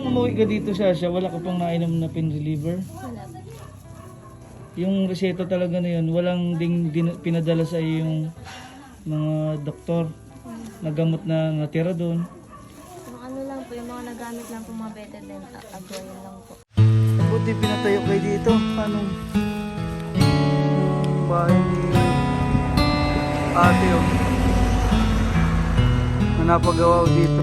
nung umuwi ka dito siya, wala ka pang nainom na pain reliever? Wala. Yung reseta talaga na yun, walang pinadala sa iyo yung mga doktor na gamot na natira doon. Yung ano lang po, yung mga nagamit lang po mga betadine, agwayan lang po. Buti pinatayo kayo dito. Paano? Bahay ni ate oh. Na napagawa dito.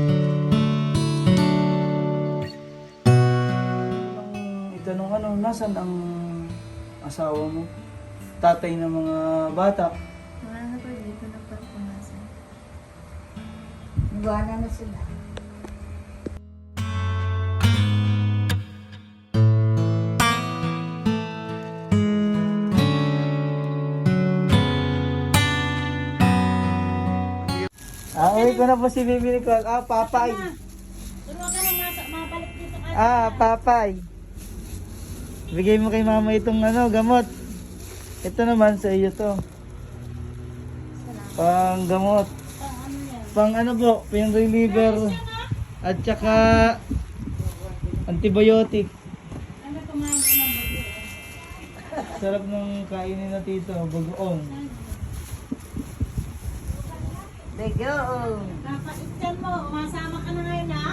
Itanong ano, nasan ang asawa mo? Tatay ng mga bata? Wala na po, dito na po punasan. Iwanan na sila. Uwi ko na po si Bibi Nicole. Papay. Papay. Bigay mo kay mama itong ano, gamot. Ito naman sa iyo to. Pang gamot. Pang ano po, pain reliever. At saka antibiotic. Sarap ng kainin na tito, bagoong. Bego. Kapatid mo, masama ka na ngayon ha?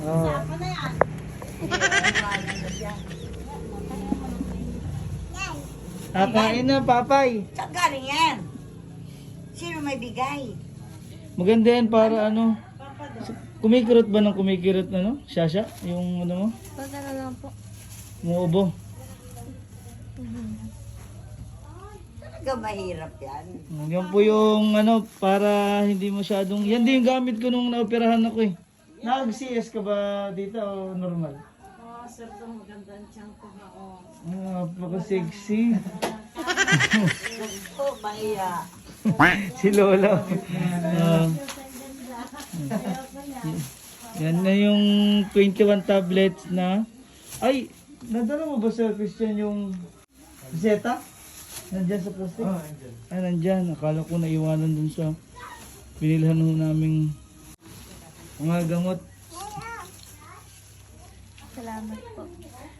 Oh. Sapa na yan. Iwanan na siya. Kakain na, papay. Saan galing yan? Sino may bigay? Maganda yan para ano. Kumikirot ba ng kumikirot na no? Shasha? Yung ano mo? Pag ano lang po. Muubo. Talaga mahirap yan. Yan po yung ano, para hindi masyadong... Yan din yung gamit ko nung naoperahan ako eh. Nag-CS ka ba dito o normal? Oh, sir, ito maganda ang tiyang ko na oh. Napaka-sexy. Oh, mahiya. Si Lolo. Yan na yung 21 tablets na... Ay, nadala mo ba Sir Christian yung Zeta? Nandyan sa plastic? Ay, nandyan. Akala ko naiwanan dun sa binilhan ho naming mga gamot. Salamat po.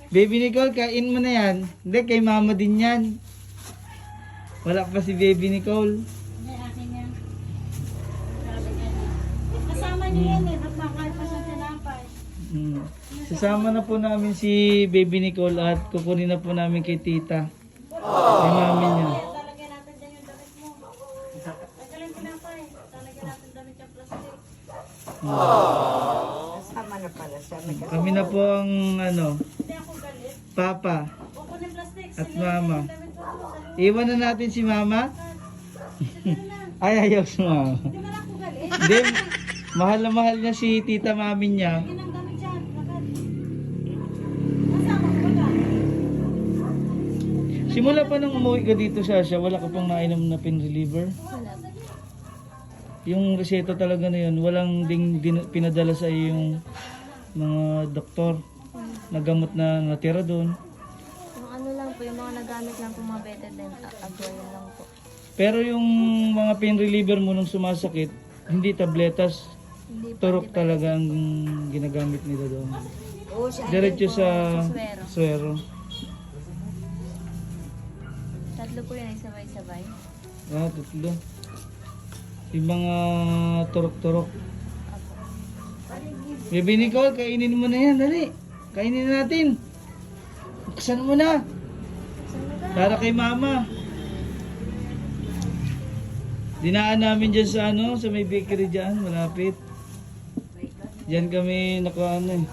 Baby Nicole, kain mo na yan. Hindi, kay mama din yan. Wala pa si Baby Nicole. May akin yan. Sabi niya. Kasama niyo yan eh, nagmakain pa sa tinapay. Sasama na po namin si Baby Nicole at kukunin na po namin kay tita. Kay mami niya. Talagyan natin dyan yung damit mo. Tagalan tinapay. Talagyan natin damit yung plastic. Kasama na pala siya. Kami na po ang ano, Hindi ako galit. papa Kukunin plastic. at Sige, mama. damit mo sa loob. Iwan na natin si mama. Ay, ayaw si mama. Hindi man ako galit. Hindi, mahal na mahal niya si tita mami niya. Yan ang damit dyan. Lakad. Kasama ko ba? Simula pa nung umuwi ka dito siya, wala ka pang nainom na pain reliever? Wala. Yung reseta talaga na yun, walang pinadala sa iyo yung mga doktor na gamot na natira doon. Yung ano lang po, yung mga nagamit lang po mga betadine, agwayan lang po. Pero yung mga pain reliever mo nung sumasakit, hindi tabletas, Hindi po. turok talaga ang ginagamit nila doon. Oo, siya. Diretso sa Suero. suero. Tatlo po yun ay sabay-sabay. Tatlo. Yung mga turok-turok. Baby Nicole, kainin mo na yan, dali. Kainin na natin. Buksan mo na. Para kay mama. Dinaan namin dyan sa ano, sa may bakery dyan, malapit. Diyan kami nakaano eh.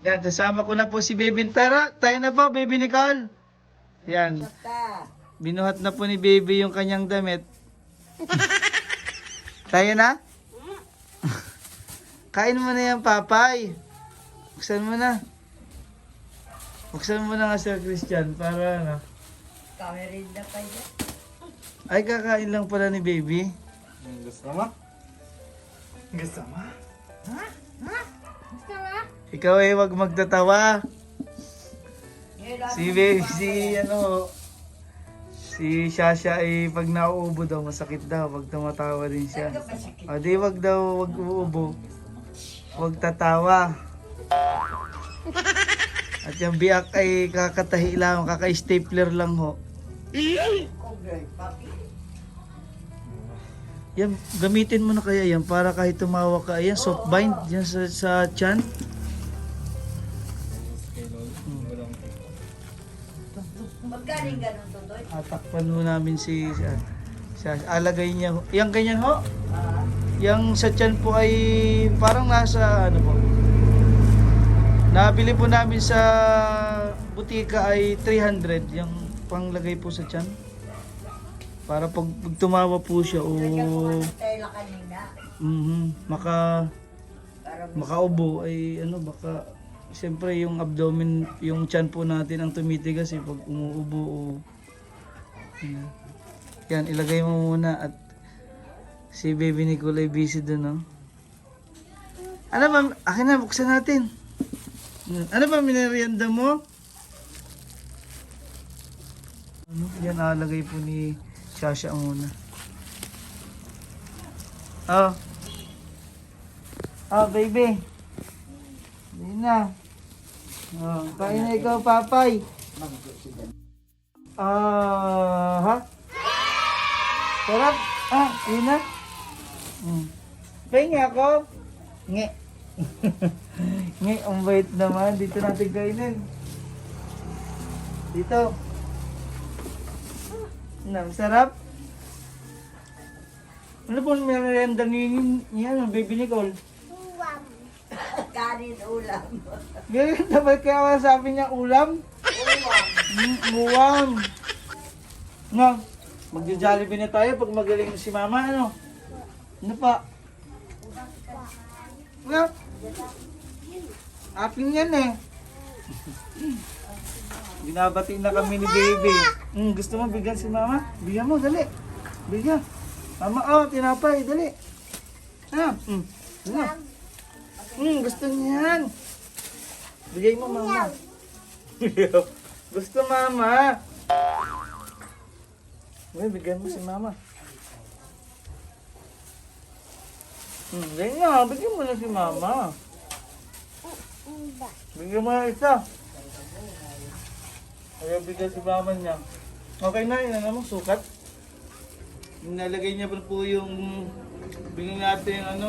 Yan, kasama ko na po si Baby. Tara, tayo na po, Baby Nicole. Yan. Binuhat na po ni Baby yung kanyang damit. Tayo na? Kain mo na yan, Papay. Buksan mo na. Buksan mo na nga, Sir Christian, para ano. Kamerin na pa yan. Ay, kakain lang pala ni Baby. Gusto mo? Gusto mo? Ikaw ay wag magtatawa. Si Shasha ay pag nauubo daw, masakit daw. Pag tumatawa din siya. O di wag daw, wag uubo. Wag tatawa. At yung biyak ay kakatahi lang, kaka-stapler lang ho. Yan, gamitin mo na kaya yan para kahit tumawa ka. Ayan, soft bind yan sa chan. Magkaling ganun tutoy. Atakpan mo namin si alagay niya. Yang ganyan ho. Yang sa chan po ay parang nasa ano po. Nabili po namin sa butika ay 300 yung panglagay po sa chan. Para pag tumawa po siya o Tela kanina. makaubo ay ano baka siyempre yung abdomen, yung chan po natin ang tumitigas pag umuubo o yan, ilagay mo muna at si Baby Nicole ay busy doon, no? Ano ba, akin na, buksan natin. Ano ba minerienda mo? Ano? Yan, alagay po ni Shasha muna. Oh. Oh, baby. Hindi na. Oh, kain na ikaw, Papay. Ha? Sarap? Yun na? Pahingi ako? Nge. Nge, ang bait naman. Dito natin kainin. Dito. Sarap? Ano po merienda niya, Baby Nicole? Kanin ulam. Merienda ba kaya sabi niya ulam? Uwam. No, magja-jollibee na tayo pag magaling si Mama, ano? Ano pa? No? Aping yan eh. Binabati na kami ni Baby. Gusto mo bigyan si Mama? Bigyan mo, dali. Bigyan. Mama, tinapay, dali. Gusto niya yan. Bigay mo, Mama. Gusto, Mama. Bigyan mo si Mama. Bigyan mo na si Mama. Bigyan mo na isa. Ayaw bigyan si Mama niya. Okay na, yun na mo, sukat. Nalagay niya po yung bigyan natin yung ano,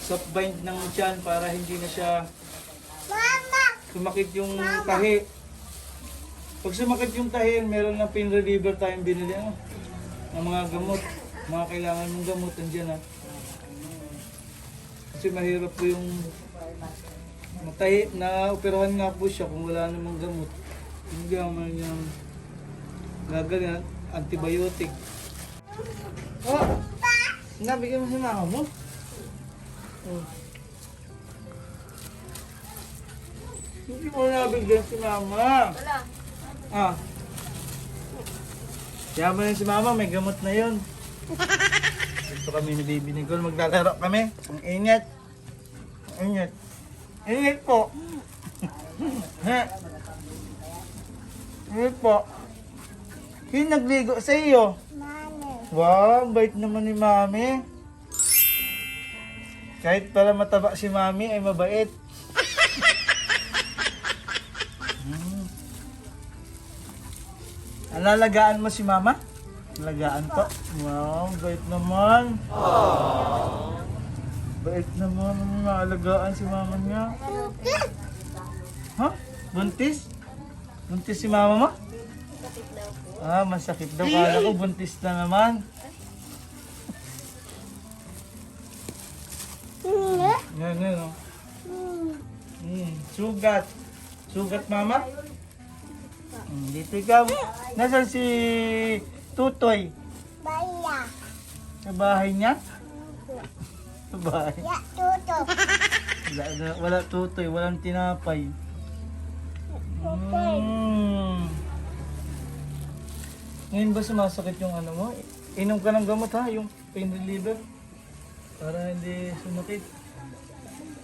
soft bind ng tiyan para hindi na siya sumakit yung tahi. Pag sumakit yung tahi, meron ng pain reliever tayong binili ng mga gamot. Mga kailangan mong gamot, nandiyan Kasi mahirap po yung matahi na operahan nga po siya kung wala namang gamot. Hindi naman niyang gagaling antibiotic. Nabigyan mo si Mama mo? Hindi mo nabigyan si Mama. Wala. Yaman na si Mama, may gamot na yun. Ito kami ni Baby Nicole, maglalaro kami. Ang ingat. Ang ingat. Ingat po. Ingat po. Sino nagligo sa iyo? Mami. Wow, bait naman ni Mami. Kahit pala mataba si Mami ay mabait. Alalagaan mo si Mama? Alagaan po. Wow, bait naman. Bait naman. Maalagaan si Mama niya. Ha? Buntis? Buntis si Mama mo? Masakit daw. Kala ko buntis na naman. Yan, yan, oh. Sugat. Sugat, mama? Dito ikaw. Nasaan si Tutoy? Baya. Sa bahay niya? Sa bahay. Ya, tutok. Wala Tutoy, walang tinapay. Ngayon ba sumasakit yung ano mo? Inom ka ng gamot ha, yung pain reliever. Para hindi sumakit.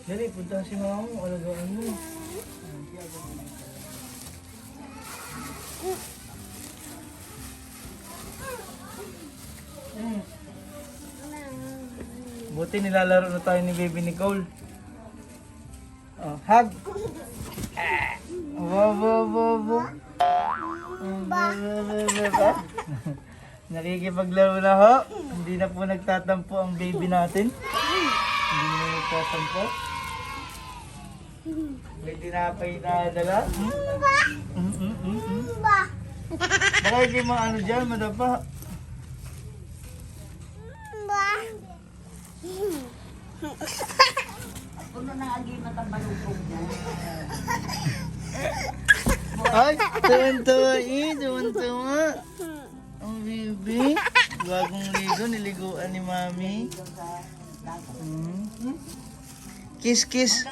Dali, punta si mama mo, alagaan mo. Buti nilalaro na tayo ni Baby Nicole. Oh, hug! Bo. Nakikipaglaro na ho. Hindi na po nagtatampo ang baby natin. Hindi na nagtatampo. May tinapay na dala. Baka hindi mga ano dyan, madapa. Ay, tuwan-tuwa tuwan-tuwa. Ang baby. Bagong ligo, niliguan ni mami. Kiss. Kiss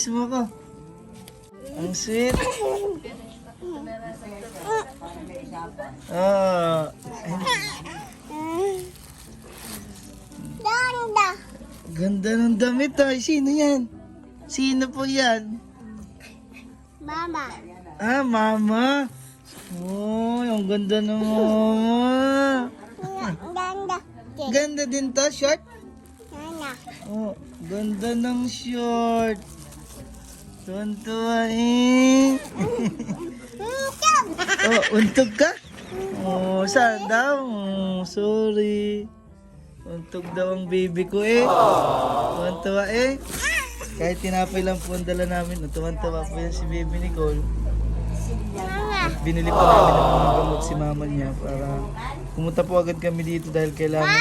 mo ko. Ang sweet. Oh. Ganda ng damit ay. Sino yan? Sino po yan? Mama. Ah, mama. Oh, ang ganda ng mama. Ganda. Ganda din to, short. Nana. Oh, ganda ng short. Tuwan-tuwa eh. Oh, untog ka? Oh, saan daw? Oh, sorry. Untog daw ang baby ko eh. Tuwan-tuwa eh. Kahit tinapay lang po ang dala namin, tuwan-tuwa po yan si Baby Nicole. Binili pa namin ng mga gamot si mama niya para pumunta po agad kami dito dahil kailangan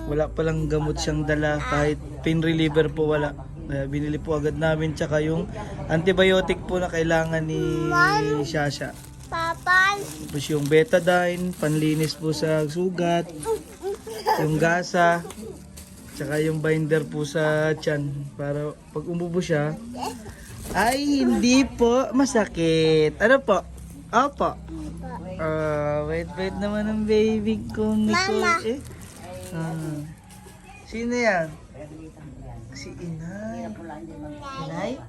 wala palang gamot siyang dala kahit pain reliever po wala. Kaya binili po agad namin tsaka yung antibiotic po na kailangan ni Shasha. Papa. Tapos yung betadine, panlinis po sa sugat, yung gasa, tsaka yung binder po sa tiyan para pag umubo siya ay hindi po masakit. Ano po? Opo. Wait naman ang baby ko Nicole eh. Sino yan? Si Inay. Inay?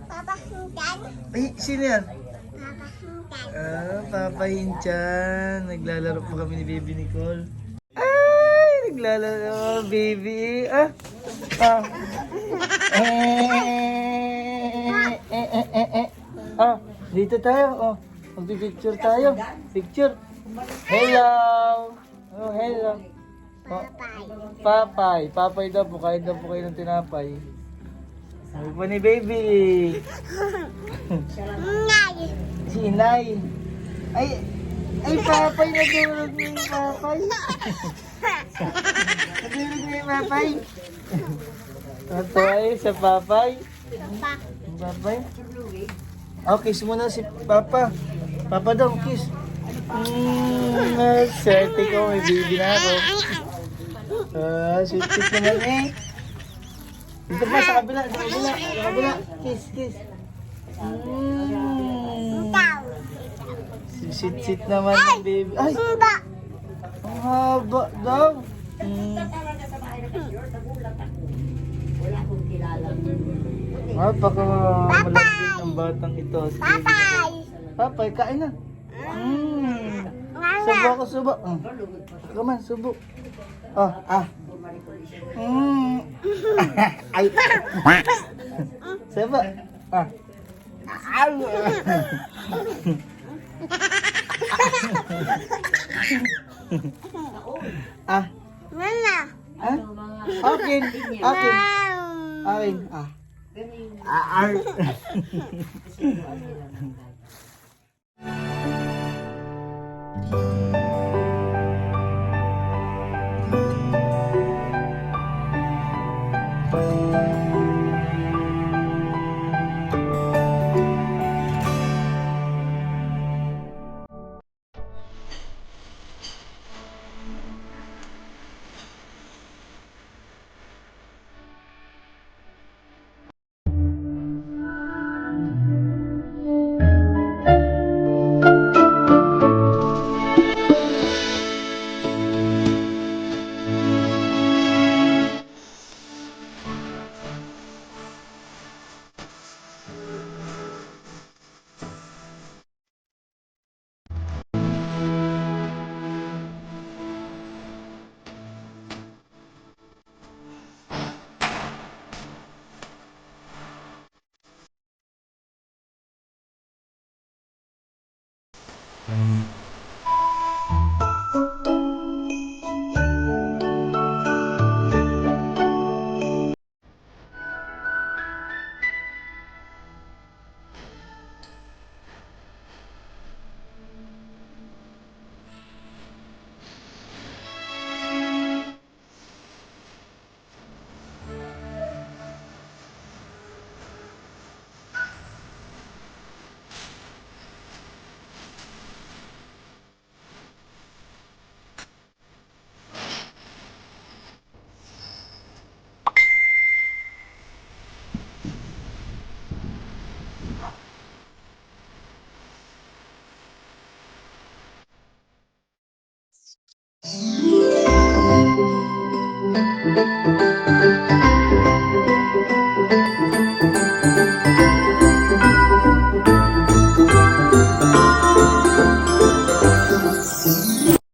Papa Hintan. Ay, sino yan? Papa Hintan. Papa Hinchan. Naglalaro pa kami ni Baby Nicole. Ay, naglalaro baby. Dito tayo. Oh, magpipicture tayo. Picture. Hello. Oh, hello. Oh, Papay. Papay daw po. Kain daw po kayo ng tinapay. Sabi pa ni baby. Ngay. Si Inay. Ay, Papay. Nagulog mo yung Papay. Nagulog mo yung Papay. Tatoy sa Papay. Papay. Oh, kiss mo na si Papa. Papa daw, kiss. Swerte ko, may baby na ako. Sweet naman eh. Dito pa sa kabila, sa kabila. Kiss. Sit naman ng baby. Ay! Ang haba daw. Paka malambing ng batang ito. Papay. Papay, kain na. Subo ako, subo. Come on, subo. Ay. Subo. Nana. Akin.